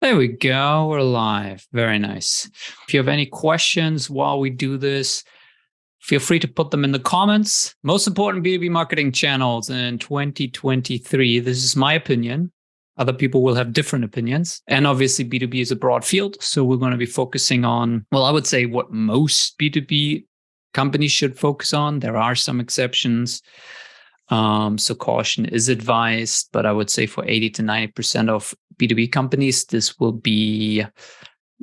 There we go. We're live. Very nice. If you have any questions while we do this, feel free to put them in the comments. Most important B2B marketing channels in 2023. This is my opinion. Other people will have different opinions. And obviously, B2B is a broad field. So we're going to be focusing on, well, I would say what most B2B companies should focus on. There are some exceptions. So caution is advised, but I would say for 80 to 90% of B2B companies, this will be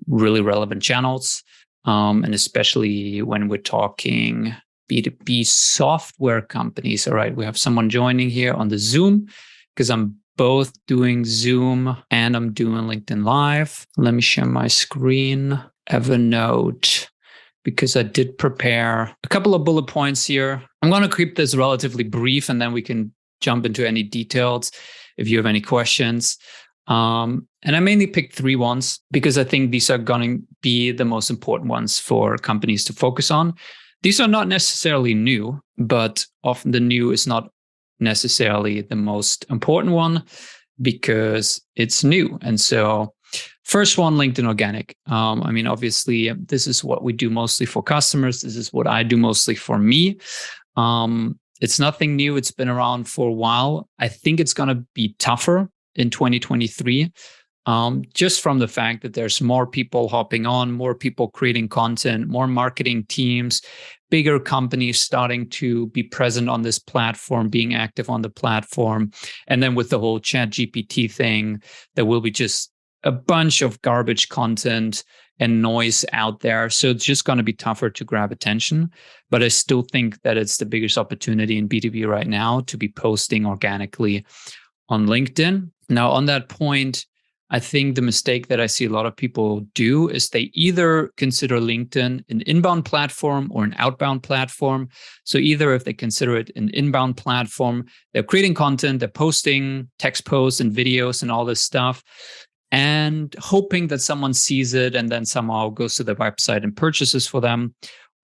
really relevant channels. And especially when we're talking B2B software companies. All right, we have someone joining here on the Zoom because I'm both doing Zoom and I'm doing LinkedIn Live. Let me share my screen. Evernote, because I did prepare a couple of bullet points here. I'm going to keep this relatively brief and then we can jump into any details if you have any questions. And I mainly picked 3 ones because I think these are going to be the most important ones for companies to focus on. These are not necessarily new, but often the new is not necessarily the most important one because it's new. And so first one, LinkedIn organic. Obviously, this is what we do mostly for customers. This is what I do mostly for me. It's nothing new. It's been around for a while. I think it's going to be tougher in 2023, just from the fact that there's more people hopping on, more people creating content, more marketing teams, bigger companies starting to be present on this platform, being active on the platform. And then with the whole ChatGPT thing, there will be just a bunch of garbage content and noise out there. So it's just going to be tougher to grab attention. But I still think that it's the biggest opportunity in B2B right now to be posting organically on LinkedIn. Now, on that point, I think the mistake that I see a lot of people do is they either consider LinkedIn an inbound platform or an outbound platform. So either if they consider it an inbound platform, they're creating content, they're posting text posts and videos and all this stuff, and hoping that someone sees it and then somehow goes to their website and purchases for them.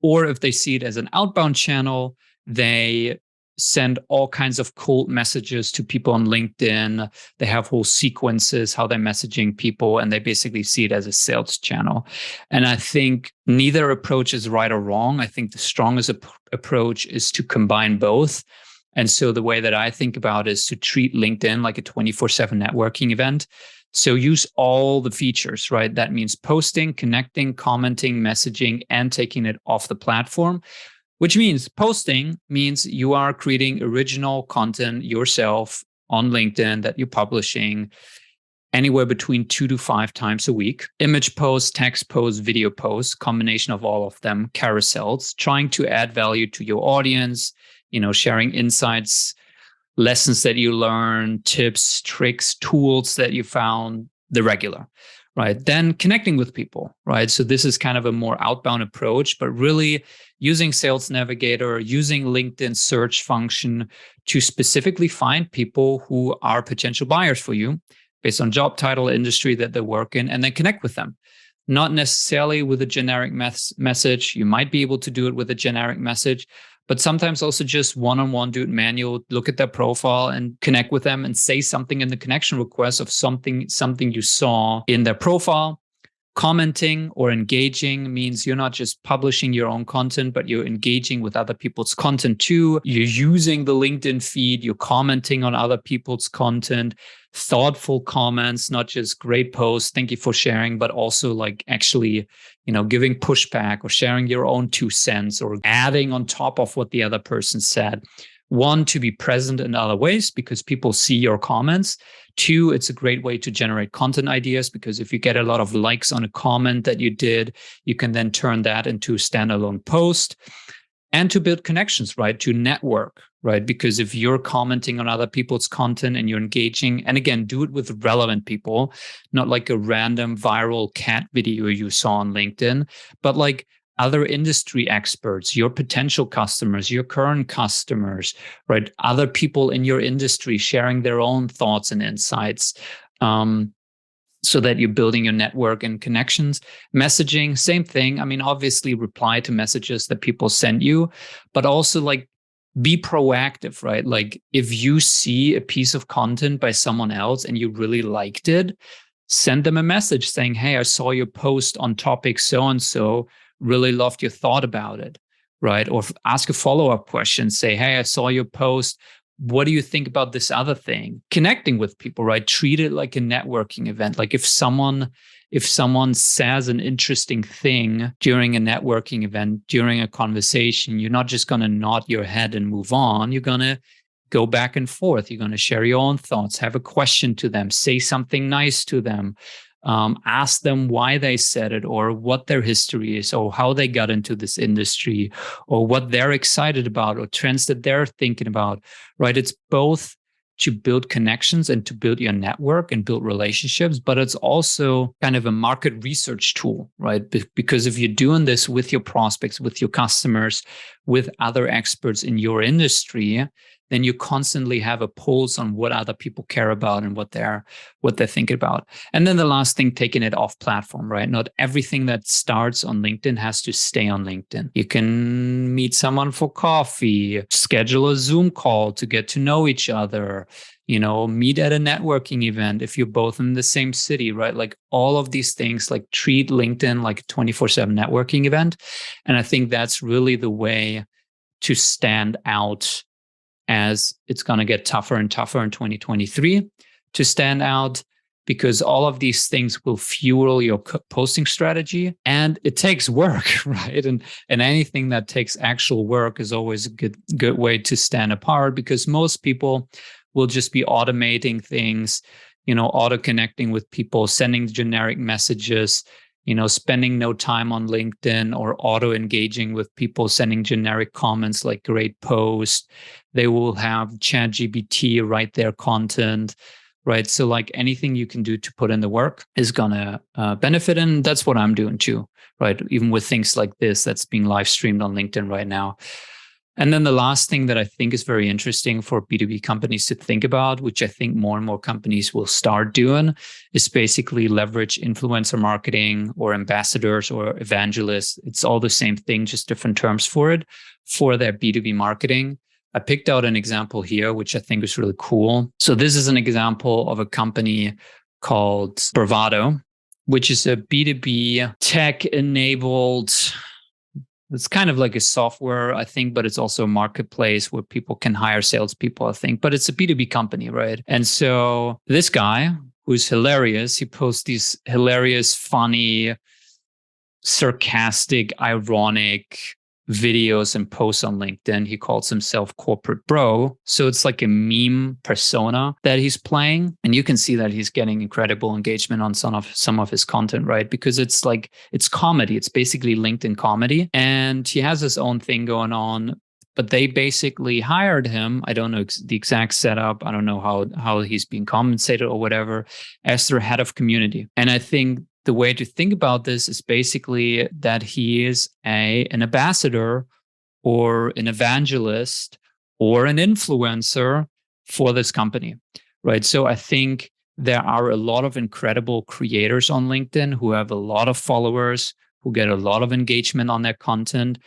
Or if they see it as an outbound channel, they send all kinds of cold messages to people on LinkedIn. They have whole sequences, how they're messaging people, and they basically see it as a sales channel. And I think neither approach is right or wrong. I think the strongest approach is to combine both. And so the way that I think about it is to treat LinkedIn like a 24/7 networking event. So use all the features, right? That means posting, connecting, commenting, messaging, and taking it off the platform. Which means posting means you are creating original content yourself on LinkedIn that you're publishing anywhere between 2 to 5 times a week. Image posts, text posts, video posts, combination of all of them, carousels, trying to add value to your audience, sharing insights, lessons that you learn, tips, tricks, tools that you found, the regular. Right. Then connecting with people, right? So this is kind of a more outbound approach, but really using Sales Navigator, using LinkedIn search function to specifically find people who are potential buyers for you based on job title, industry that they work in, and then connect with them. Not necessarily with a generic message. You might be able to do it with a generic message, but sometimes also just one-on-one, do it manual, look at their profile and connect with them and say something in the connection request of something you saw in their profile. Commenting or engaging means you're not just publishing your own content, but you're engaging with other people's content too. You're using the LinkedIn feed, you're commenting on other people's content, thoughtful comments, not just great posts, thank you for sharing, but also like actually, giving pushback or sharing your own 2 cents or adding on top of what the other person said. 1, to be present in other ways because people see your comments. 2, it's a great way to generate content ideas because if you get a lot of likes on a comment that you did, you can then turn that into a standalone post. And to build connections, right? To network, right? Because if you're commenting on other people's content and you're engaging, and again, do it with relevant people, not like a random viral cat video you saw on LinkedIn, but like other industry experts, your potential customers, your current customers, right? Other people in your industry sharing their own thoughts and insights. So that you're building your network and connections. Messaging, same thing. Obviously reply to messages that people send you, but also like be proactive, right? Like if you see a piece of content by someone else and you really liked it, send them a message saying, hey, I saw your post on topic so-and-so, really loved your thought about it, right? Or ask a follow-up question, say, hey, I saw your post. What do you think about this other thing? Connecting with people, right? Treat it like a networking event. Like if someone says an interesting thing during a networking event, during a conversation, you're not just going to nod your head and move on. You're going to go back and forth. You're going to share your own thoughts, have a question to them, say something nice to them, ask them why they said it, or what their history is, or how they got into this industry, or what they're excited about, or trends that they're thinking about, right? It's both to build connections and to build your network and build relationships, but it's also kind of a market research tool, right? Because if you're doing this with your prospects, with your customers, with other experts in your industry, then you constantly have a pulse on what other people care about and what they're thinking about. And then the last thing, taking it off platform, right? Not everything that starts on LinkedIn has to stay on LinkedIn. You can meet someone for coffee, schedule a Zoom call to get to know each other, meet at a networking event if you're both in the same city, right? Like all of these things, like treat LinkedIn like a 24/7 networking event. And I think that's really the way to stand out, as it's going to get tougher and tougher in 2023 to stand out, because all of these things will fuel your posting strategy, and it takes work, right? And anything that takes actual work is always a good way to stand apart, because most people will just be automating things, auto connecting with people, sending generic messages, spending no time on LinkedIn, or auto engaging with people, sending generic comments like great post. They will have ChatGPT write their content, right? So like anything you can do to put in the work is gonna benefit. And that's what I'm doing too, right? Even with things like this that's being live streamed on LinkedIn right now. And then the last thing that I think is very interesting for B2B companies to think about, which I think more and more companies will start doing, is basically leverage influencer marketing or ambassadors or evangelists. It's all the same thing, just different terms for it, for their B2B marketing. I picked out an example here, which I think is really cool. So this is an example of a company called Bravado, which is a B2B tech-enabled, it's kind of like a software, I think, but it's also a marketplace where people can hire salespeople, I think. But it's a B2B company, right? And so this guy, who's hilarious, he posts these hilarious, funny, sarcastic, ironic videos and posts on LinkedIn. He calls himself Corporate Bro. So it's like a meme persona that he's playing. And you can see that he's getting incredible engagement on some of his content, right? Because it's comedy. It's basically LinkedIn comedy. And he has his own thing going on. But they basically hired him. I don't know the exact setup. I don't know how he's being compensated or whatever, as their head of community. And I think the way to think about this is basically that he is an ambassador or an evangelist or an influencer for this company, right? So I think there are a lot of incredible creators on LinkedIn who have a lot of followers, who get a lot of engagement on their content,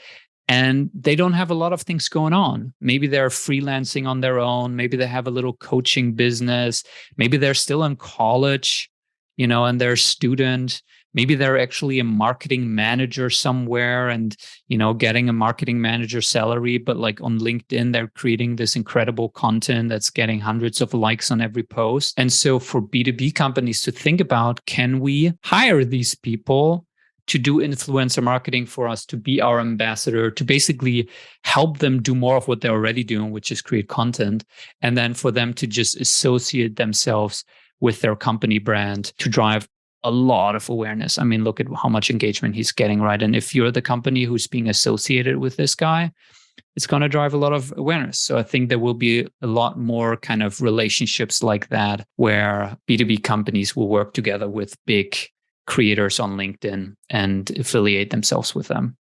and they don't have a lot of things going on. Maybe they're freelancing on their own. Maybe they have a little coaching business. Maybe they're still in college, and they're a student. Maybe they're actually a marketing manager somewhere and, getting a marketing manager salary, but like on LinkedIn, they're creating this incredible content that's getting hundreds of likes on every post. And so for B2B companies to think about, can we hire these people to do influencer marketing for us, to be our ambassador, to basically help them do more of what they're already doing, which is create content, and then for them to just associate themselves with their company brand to drive a lot of awareness. I mean, look at how much engagement he's getting, right? And if you're the company who's being associated with this guy, it's going to drive a lot of awareness. So I think there will be a lot more kind of relationships like that, where B2B companies will work together with big creators on LinkedIn and affiliate themselves with them.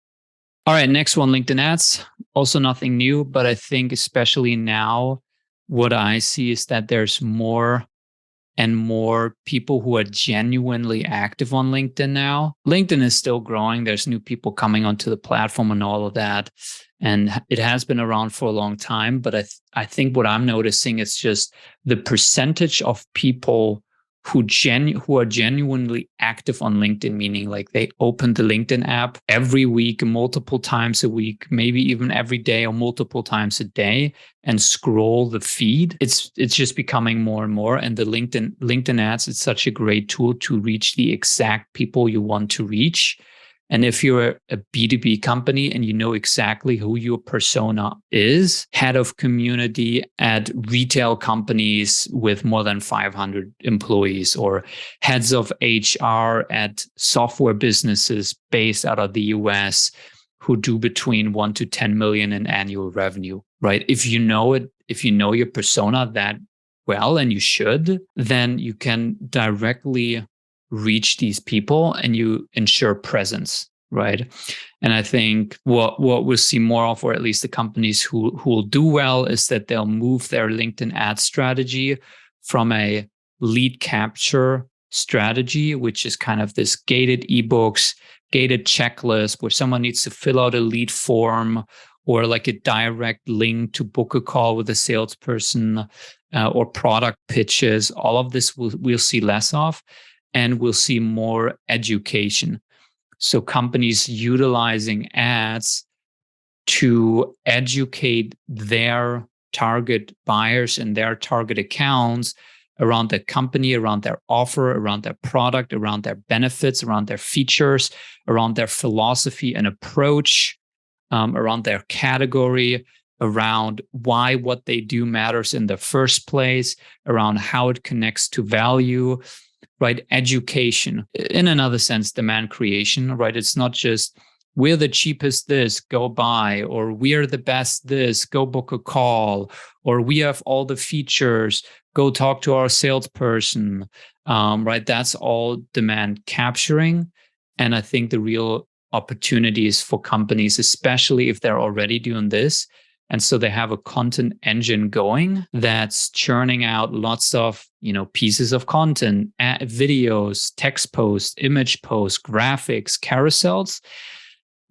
All right, next one, LinkedIn ads. Also nothing new, but I think especially now, what I see is that there's more and more people who are genuinely active on LinkedIn now. LinkedIn is still growing. There's new people coming onto the platform and all of that. And it has been around for a long time. But I think what I'm noticing is just the percentage of people who are genuinely active on LinkedIn, meaning like they open the LinkedIn app every week, multiple times a week, maybe even every day or multiple times a day, and scroll the feed. It's just becoming more and more. And the LinkedIn ads, it's such a great tool to reach the exact people you want to reach. And if you're a B2B company and you know exactly who your persona is, head of community at retail companies with more than 500 employees, or heads of HR at software businesses based out of the US who do between 1 to 10 million in annual revenue, right? If you know it, if you know your persona that well, and you should, then you can directly reach these people and you ensure presence, right? And I think what we'll see more of, or at least the companies who will do well, is that they'll move their LinkedIn ad strategy from a lead capture strategy, which is kind of this gated ebooks, gated checklist where someone needs to fill out a lead form or like a direct link to book a call with a salesperson, or product pitches. All of this we'll see less of. And we'll see more education. So companies utilizing ads to educate their target buyers and their target accounts around the company, around their offer, around their product, around their benefits, around their features, around their philosophy and approach, around their category, around why what they do matters in the first place, around how it connects to value. Right? Education, in another sense, demand creation, right? It's not just we're the cheapest this, go buy, or we're the best this, go book a call, or we have all the features, go talk to our salesperson, right? That's all demand capturing. And I think the real opportunity is for companies, especially if they're already doing this, and so they have a content engine going that's churning out lots of, pieces of content, videos, text posts, image posts, graphics, carousels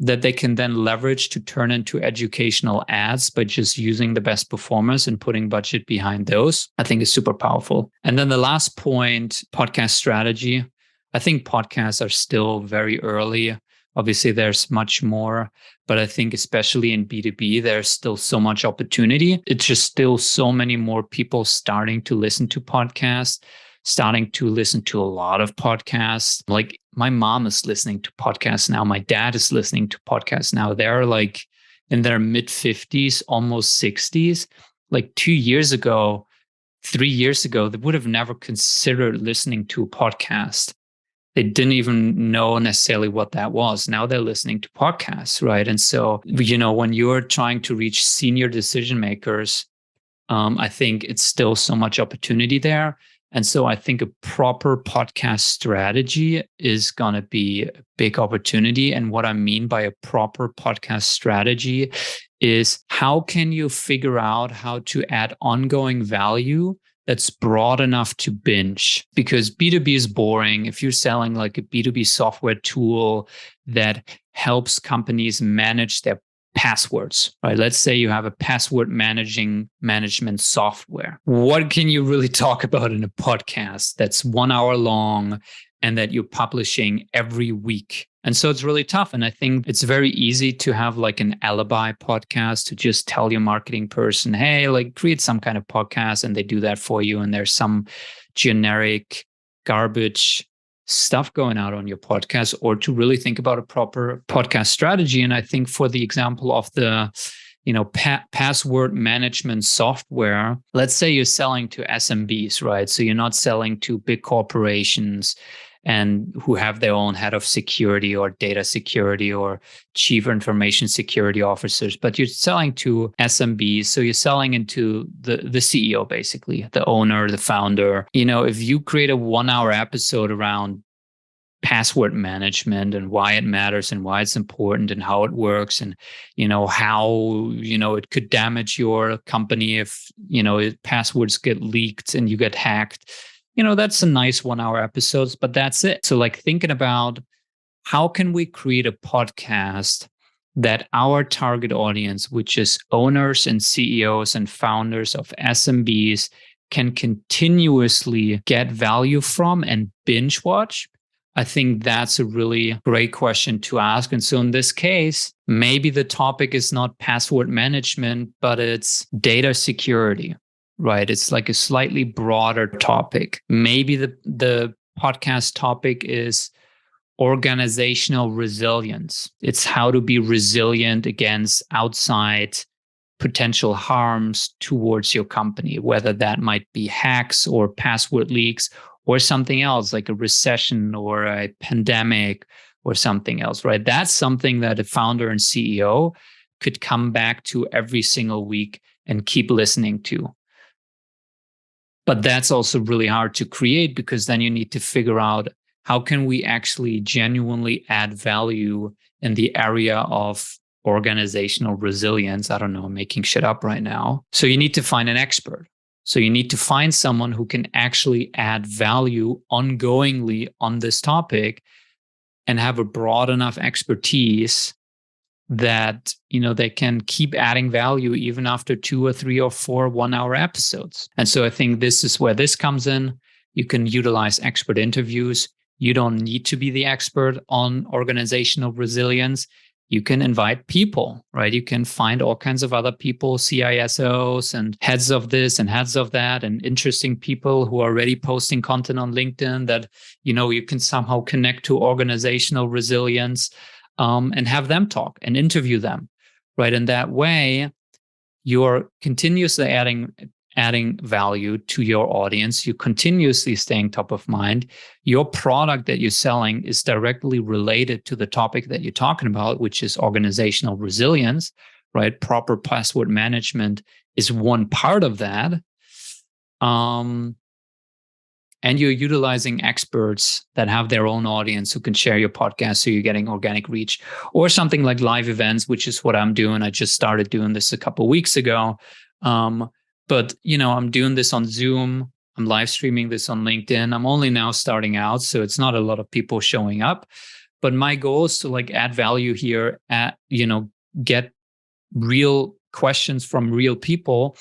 that they can then leverage to turn into educational ads by just using the best performers and putting budget behind those. I think is super powerful. And then the last point, podcast strategy. I think podcasts are still very early. Obviously, there's much more, but I think especially in B2B, there's still so much opportunity. It's just still so many more people starting to listen to podcasts, starting to listen to a lot of podcasts. Like my mom is listening to podcasts now. My dad is listening to podcasts now. They're like in their mid 50s, almost 60s. Like 2 years ago, 3 years ago, they would have never considered listening to a podcast. They didn't even know necessarily what that was. Now they're listening to podcasts, right? And so, when you're trying to reach senior decision makers, I think it's still so much opportunity there. And so I think a proper podcast strategy is going to be a big opportunity. And what I mean by a proper podcast strategy is how can you figure out how to add ongoing value that's broad enough to binge? Because B2B is boring. If you're selling like a B2B software tool that helps companies manage their passwords, right? Let's say you have a password management software. What can you really talk about in a podcast that's 1 hour long and that you're publishing every week? And so it's really tough. And I think it's very easy to have like an alibi podcast to just tell your marketing person, hey, like create some kind of podcast, and they do that for you. And there's some generic garbage stuff going out on your podcast, or to really think about a proper podcast strategy. And I think for the example of the password management software, let's say you're selling to SMBs, right? So you're not selling to big corporations and who have their own head of security or data security or chief information security officers, but you're selling to SMBs. So you're selling into the CEO, basically, the owner, the founder. If you create a 1 hour episode around password management and why it matters and why it's important and how it works and, how, it could damage your company if, passwords get leaked and you get hacked. That's a nice 1 hour episodes, but that's it. So like thinking about how can we create a podcast that our target audience, which is owners and CEOs and founders of SMBs, can continuously get value from and binge watch? I think that's a really great question to ask. And so in this case, maybe the topic is not password management, but it's data security, right? It's like a slightly broader topic. Maybe the podcast topic is organizational resilience. It's how to be resilient against outside potential harms towards your company, whether that might be hacks or password leaks or something else like a recession or a pandemic or something else, right? That's something that a founder and CEO could come back to every single week and keep listening to. But that's also really hard to create because then you need to figure out how can we actually genuinely add value in the area of organizational resilience. I don't know, I'm making shit up right now. So you need to find an expert. So you need to find someone who can actually add value ongoingly on this topic and have a broad enough expertise that, you know, they can keep adding value even after 2 or 3 or 4 1-hour episodes. And so I think this is where this comes in. You can utilize expert interviews. You don't need to be the expert on organizational resilience. You can invite people, right? You can find all kinds of other people, CISOs and heads of this and heads of that, and interesting people who are already posting content on LinkedIn that, you know, you can somehow connect to organizational resilience, and have them talk and interview them, right? And that way, you're continuously adding value to your audience. You're continuously staying top of mind. Your product that you're selling is directly related to the topic that you're talking about, which is organizational resilience, right? Proper password management is one part of that. And you're utilizing experts that have their own audience who can share your podcast, so you're getting organic reach. Or something like live events, which is what I'm doing. I just started doing this a couple of weeks ago. But, you know, I'm doing this on Zoom. I'm live streaming this on LinkedIn. I'm only now starting out, so it's not a lot of people showing up. But my goal is to like add value here, get real questions from real people,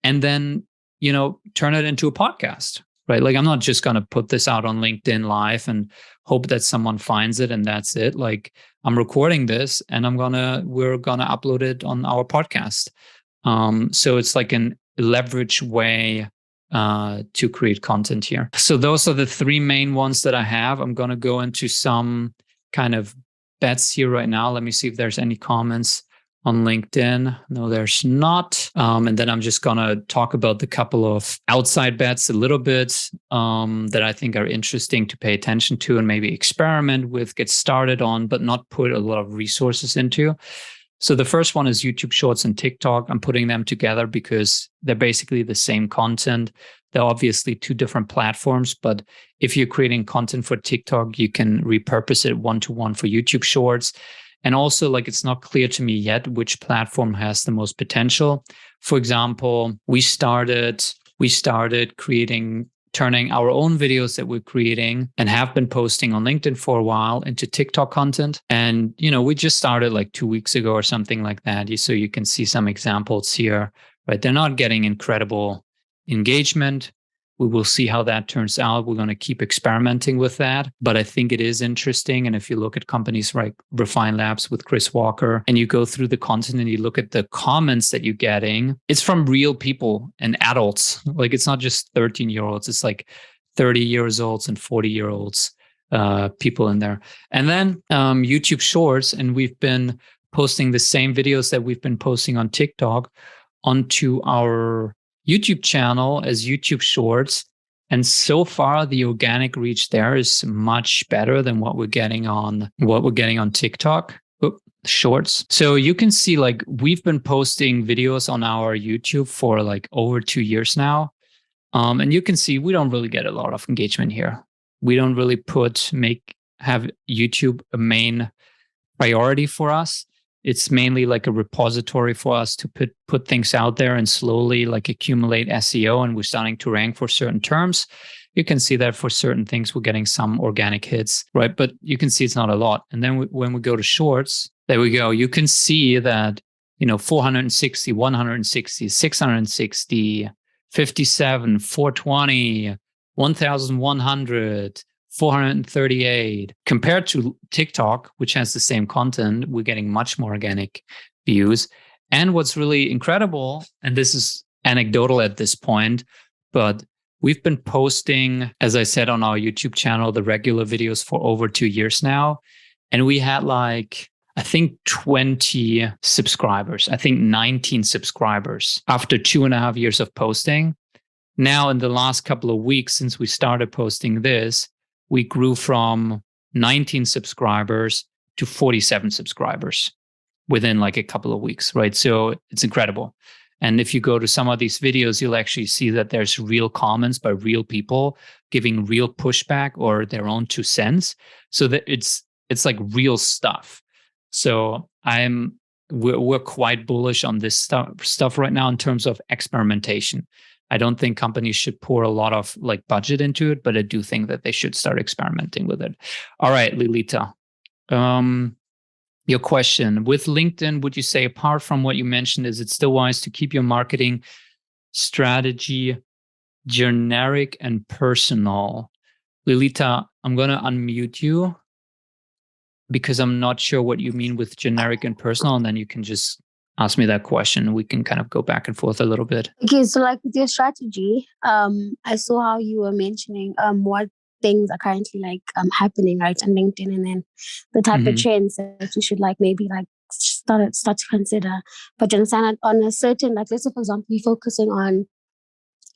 and then, you know, turn it into a podcast, right? Like, I'm not just going to put this out on LinkedIn Live and hope that someone finds it and that's it. Like, I'm recording this and we're going to upload it on our podcast. So it's like an leverage way to create content here. So those are the 3 main ones that I have. I'm going to go into some kind of bets here right now. Let me see if there's any comments on LinkedIn. No, there's not. And then I'm just going to talk about the couple of outside bets a little bit that I think are interesting to pay attention to and maybe experiment with, get started on, but not put a lot of resources into. So the first one is YouTube Shorts and TikTok. I'm putting them together because they're basically the same content. They're obviously 2 different platforms, but if you're creating content for TikTok, you can repurpose it one-to-one for YouTube Shorts. And also, like, it's not clear to me yet which platform has the most potential. For example, we started turning our own videos that we're creating and have been posting on LinkedIn for a while into TikTok content. And, you know, we just started like 2 weeks ago or something like that. So you can see some examples here, right? They're not getting incredible engagement. We will see how that turns out. We're going to keep experimenting with that. But I think it is interesting. And if you look at companies like Refine Labs with Chris Walker, and you go through the content and you look at the comments that you're getting, it's from real people and adults. Like, it's not just 13-year-olds. It's like 30 years olds and 40-year-olds people in there. And then YouTube Shorts. And we've been posting the same videos that we've been posting on TikTok onto our YouTube channel as YouTube Shorts. And so far, the organic reach there is much better than what we're getting on TikTok Shorts. So you can see, like, we've been posting videos on our YouTube for like over 2 years now. And you can see we don't really get a lot of engagement here. We don't really have YouTube a main priority for us. It's mainly like a repository for us to put things out there and slowly like accumulate SEO. And we're starting to rank for certain terms. You can see that for certain things, we're getting some organic hits, right? But you can see it's not a lot. And then when we go to Shorts, there we go. You can see that, you know, 460, 160, 660, 57, 420, 1,100, 438. Compared to TikTok, which has the same content, we're getting much more organic views. And what's really incredible, and this is anecdotal at this point, but we've been posting, as I said, on our YouTube channel, the regular videos for over 2 years now. And we had like, I think 20 subscribers, I think 19 subscribers after 2.5 years of posting. Now, in the last couple of weeks, since we started posting this, we grew from 19 subscribers to 47 subscribers within like a couple of weeks, right? So it's incredible. And if you go to some of these videos, you'll actually see that there's real comments by real people giving real pushback or their own 2 cents. So that it's like real stuff. So we're quite bullish on this stuff right now in terms of experimentation. I don't think companies should pour a lot of like budget into it, but I do think that they should start experimenting with it. All right, Lilita. Your question, with LinkedIn, would you say, apart from what you mentioned, is it still wise to keep your marketing strategy generic and personal? Lilita, I'm going to unmute you because I'm not sure what you mean with generic and personal, and then you can just ask me that question. We can kind of go back and forth a little bit. Okay, so like with your strategy, I saw how you were mentioning what things are currently like happening right on LinkedIn, and then the type of trends that you should like maybe like start to consider. But you understand that on a certain, like let's say for example, you're focusing on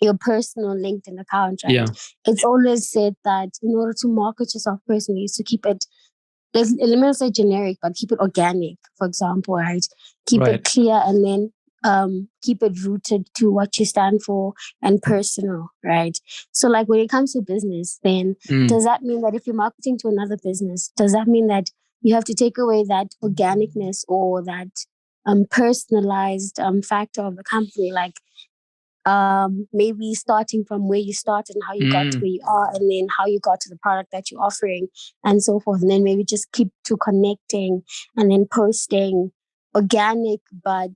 your personal LinkedIn account, right? Yeah. It's always said that in order to market yourself personally, is to keep it, let me say generic, but keep it organic, for example, right? Keep it clear, and then keep it rooted to what you stand for and personal, right? So like when it comes to business, then does that mean that if you're marketing to another business, does that mean that you have to take away that organicness or that personalized factor of the company? Like maybe starting from where you started and how you got to where you are, and then how you got to the product that you're offering and so forth. And then maybe just keep to connecting and then posting organic but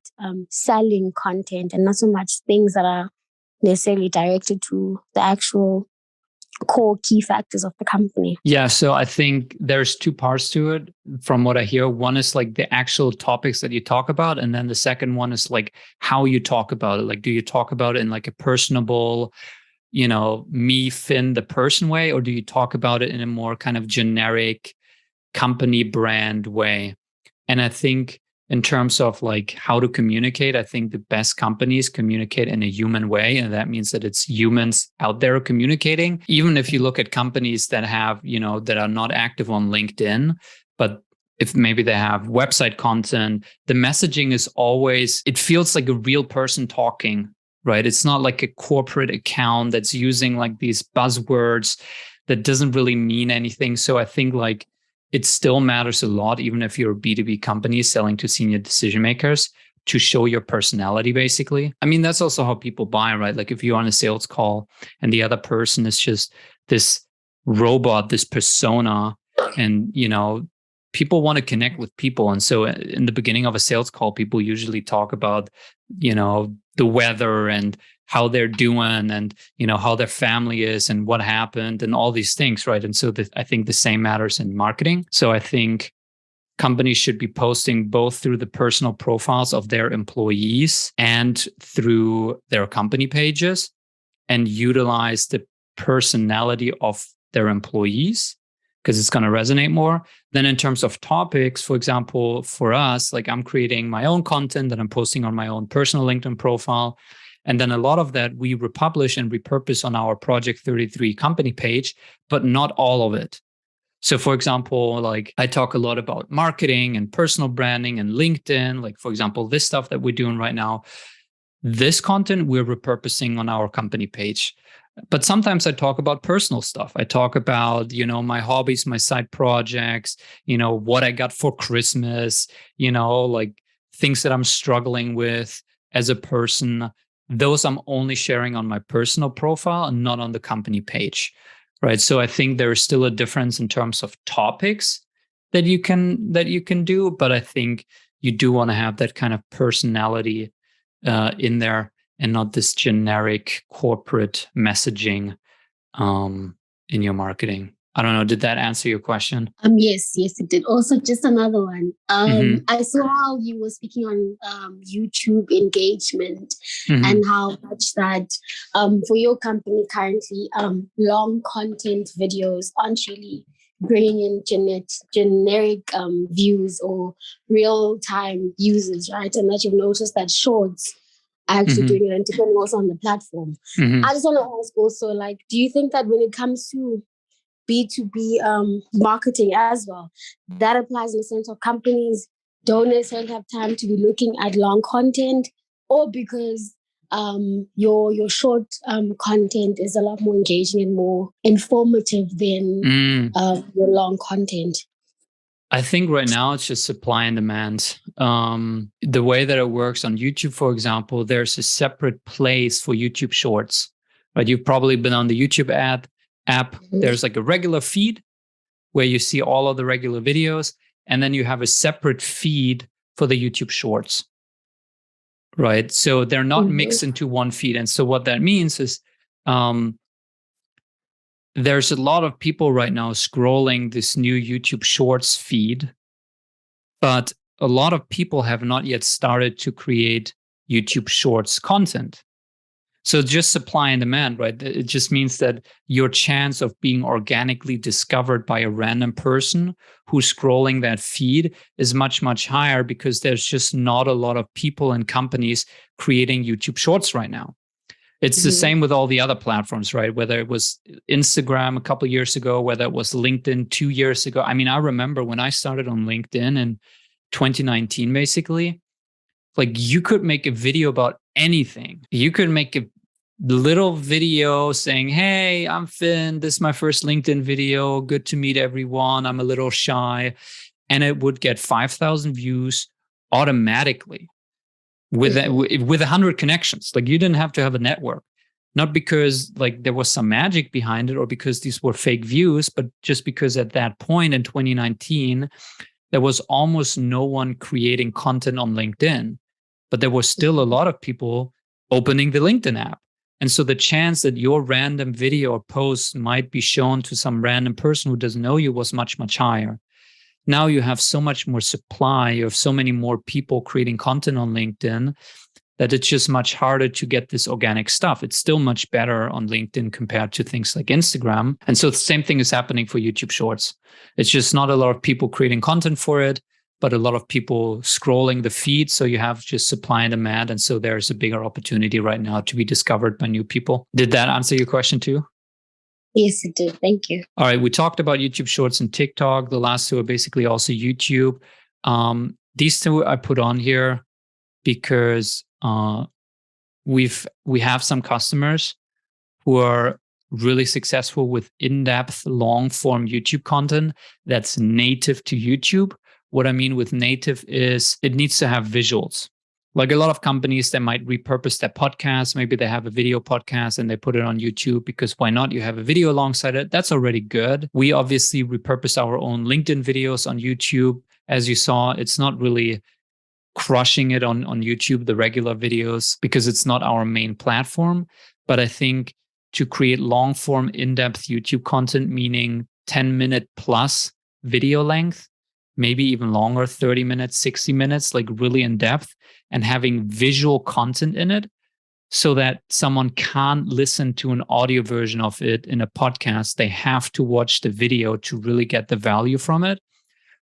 selling content, and not so much things that are necessarily directed to the actual core key factors of the company. Yeah, so I think there's 2 parts to it from what I hear. One is like the actual topics that you talk about, and then the second one is like how you talk about it. Like, do you talk about it in like a personable, me, Finn, the person way, or do you talk about it in a more kind of generic company brand way? And I think in terms of like how to communicate, I think the best companies communicate in a human way. And that means that it's humans out there communicating. Even if you look at companies that have, that are not active on LinkedIn, but if maybe they have website content, the messaging is always, it feels like a real person talking, right? It's not like a corporate account that's using like these buzzwords that doesn't really mean anything. So I think like, it still matters a lot, even if you're a B2B company selling to senior decision makers, to show your personality, basically. I mean, that's also how people buy, right? Like if you're on a sales call and the other person is just this robot, this persona, and, people want to connect with people. And so in the beginning of a sales call, people usually talk about, the weather and how they're doing and, how their family is and what happened and all these things, right? And so I think the same matters in marketing. So I think companies should be posting both through the personal profiles of their employees and through their company pages, and utilize the personality of their employees because it's going to resonate more. Then in terms of topics, for example, for us, like I'm creating my own content that I'm posting on my own personal LinkedIn profile. And then a lot of that we republish and repurpose on our Project 33 company page, but not all of it. So for example, like I talk a lot about marketing and personal branding and LinkedIn, like for example, this stuff that we're doing right now, this content we're repurposing on our company page. But sometimes I talk about personal stuff. I talk about, my hobbies, my side projects, what I got for Christmas, like things that I'm struggling with as a person. Those I'm only sharing on my personal profile and not on the company page, right? So I think there is still a difference in terms of topics that you can do, but I think you do want to have that kind of personality in there. and not this generic corporate messaging in your marketing. I don't know. Did that answer your question? Yes, it did. Also, just another one. I saw how you were speaking on YouTube engagement and how much that for your company currently, long content videos aren't really bringing in generic views or real time users, right? And that you've noticed that shorts are actually doing it, and depending also on the platform. I just want to ask also, like, do you think that when it comes to B2B marketing as well, that applies in the sense of companies don't necessarily have time to be looking at long content, or because your short content is a lot more engaging and more informative than your long content? I think right now it's just supply and demand. The way that it works on YouTube, for example, there's a separate place for YouTube Shorts. Right? You've probably been on the YouTube app. There's like a regular feed where you see all of the regular videos, and then you have a separate feed for the YouTube Shorts. Right? So they're not mixed into one feed. And so what that means is there's a lot of people right now scrolling this new YouTube Shorts feed, but a lot of people have not yet started to create YouTube Shorts content. So just supply and demand, right? It just means that your chance of being organically discovered by a random person who's scrolling that feed is much, much higher, because there's just not a lot of people and companies creating YouTube Shorts right now. It's the same with all the other platforms, right? Whether it was Instagram a couple of years ago, whether it was LinkedIn 2 years ago. I mean, I remember when I started on LinkedIn in 2019, basically, like you could make a video about anything. You could make a little video saying, hey, I'm Finn. This is my first LinkedIn video. Good to meet everyone. I'm a little shy. And it would get 5,000 views automatically. With 100 connections. Like you didn't have to have a network, not because like there was some magic behind it or because these were fake views, but just because at that point in 2019, there was almost no one creating content on LinkedIn, but there was still a lot of people opening the LinkedIn app. And so the chance that your random video or post might be shown to some random person who doesn't know you was much, much higher. Now you have so much more supply, you have so many more people creating content on LinkedIn that it's just much harder to get this organic stuff. It's still much better on LinkedIn compared to things like Instagram. And so the same thing is happening for YouTube Shorts. It's just not a lot of people creating content for it, but a lot of people scrolling the feed. So you have just supply and demand. And so there's a bigger opportunity right now to be discovered by new people. Did that answer your question too? Yes, it did. Thank you. All right. We talked about YouTube Shorts and TikTok. The last two are basically also YouTube. These two I put on here because we have some customers who are really successful with in-depth, long-form YouTube content that's native to YouTube. What I mean with native is it needs to have visuals. Like a lot of companies that might repurpose their podcast, maybe they have a video podcast and they put it on YouTube because why not? You have a video alongside it. That's already good. We obviously repurpose our own LinkedIn videos on YouTube. As you saw, it's not really crushing it on YouTube, the regular videos, because it's not our main platform. But I think to create long form, in-depth YouTube content, meaning 10-minute plus video length, maybe even longer, 30 minutes, 60 minutes, like really in depth, and having visual content in it so that someone can't listen to an audio version of it in a podcast. They have to watch the video to really get the value from it.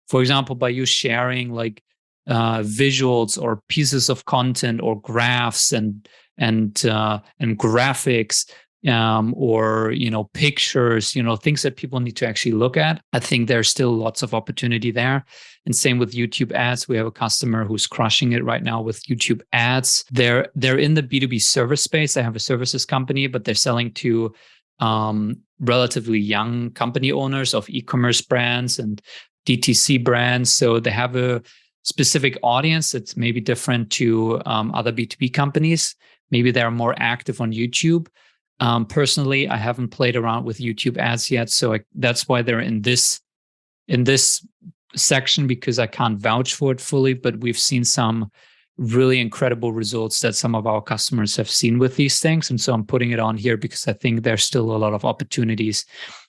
For example, by you sharing like visuals or pieces of content or graphs and graphics, or pictures, things that people need to actually look at. I think there's still lots of opportunity there. And same with YouTube ads. We have a customer who's crushing it right now with YouTube ads. They're in the B2B service space. They have a services company, but they're selling to relatively young company owners of e-commerce brands and DTC brands. So they have a specific audience that's maybe different to other B2B companies. Maybe they're more active on YouTube. Personally, I haven't played around with YouTube ads yet, so that's why they're in this section, because I can't vouch for it fully. But we've seen some really incredible results that some of our customers have seen with these things. And so I'm putting it on here because I think there's still a lot of opportunities.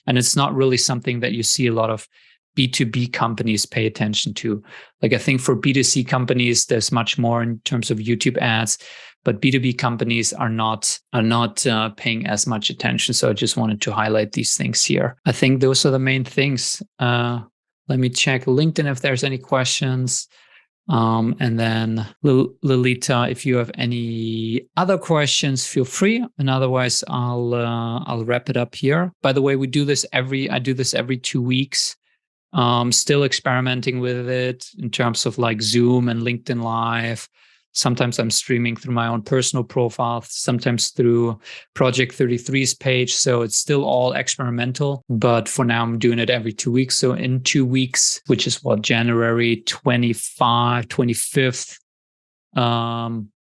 And it's not really something that you see a lot of B2B companies pay attention to. Like I think for B2C companies, there's much more in terms of YouTube ads, but B2B companies are not paying as much attention. So I just wanted to highlight these things here. I think those are the main things. Let me check LinkedIn if there's any questions. And then Lolita, if you have any other questions, feel free. And otherwise, I'll wrap it up here. By the way, I do this every 2 weeks. Still experimenting with it in terms of like Zoom and LinkedIn Live. Sometimes I'm streaming through my own personal profile, sometimes through Project 33's page. So it's still all experimental, but for now I'm doing it every 2 weeks. So in 2 weeks, which is January 25th,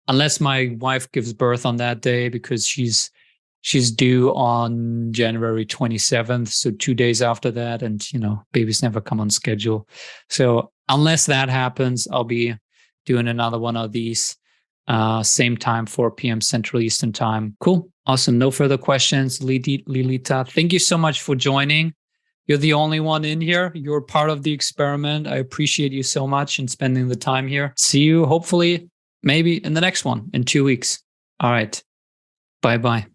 unless my wife gives birth on that day, because she's due on January 27th. So 2 days after that. And, babies never come on schedule. So unless that happens, I'll be doing another one of these, same time, 4 p.m. Central Eastern Time. Cool. Awesome. No further questions. Lilita, thank you so much for joining. You're the only one in here. You're part of the experiment. I appreciate you so much and spending the time here. See you hopefully maybe in the next one in 2 weeks. All right. Bye-bye.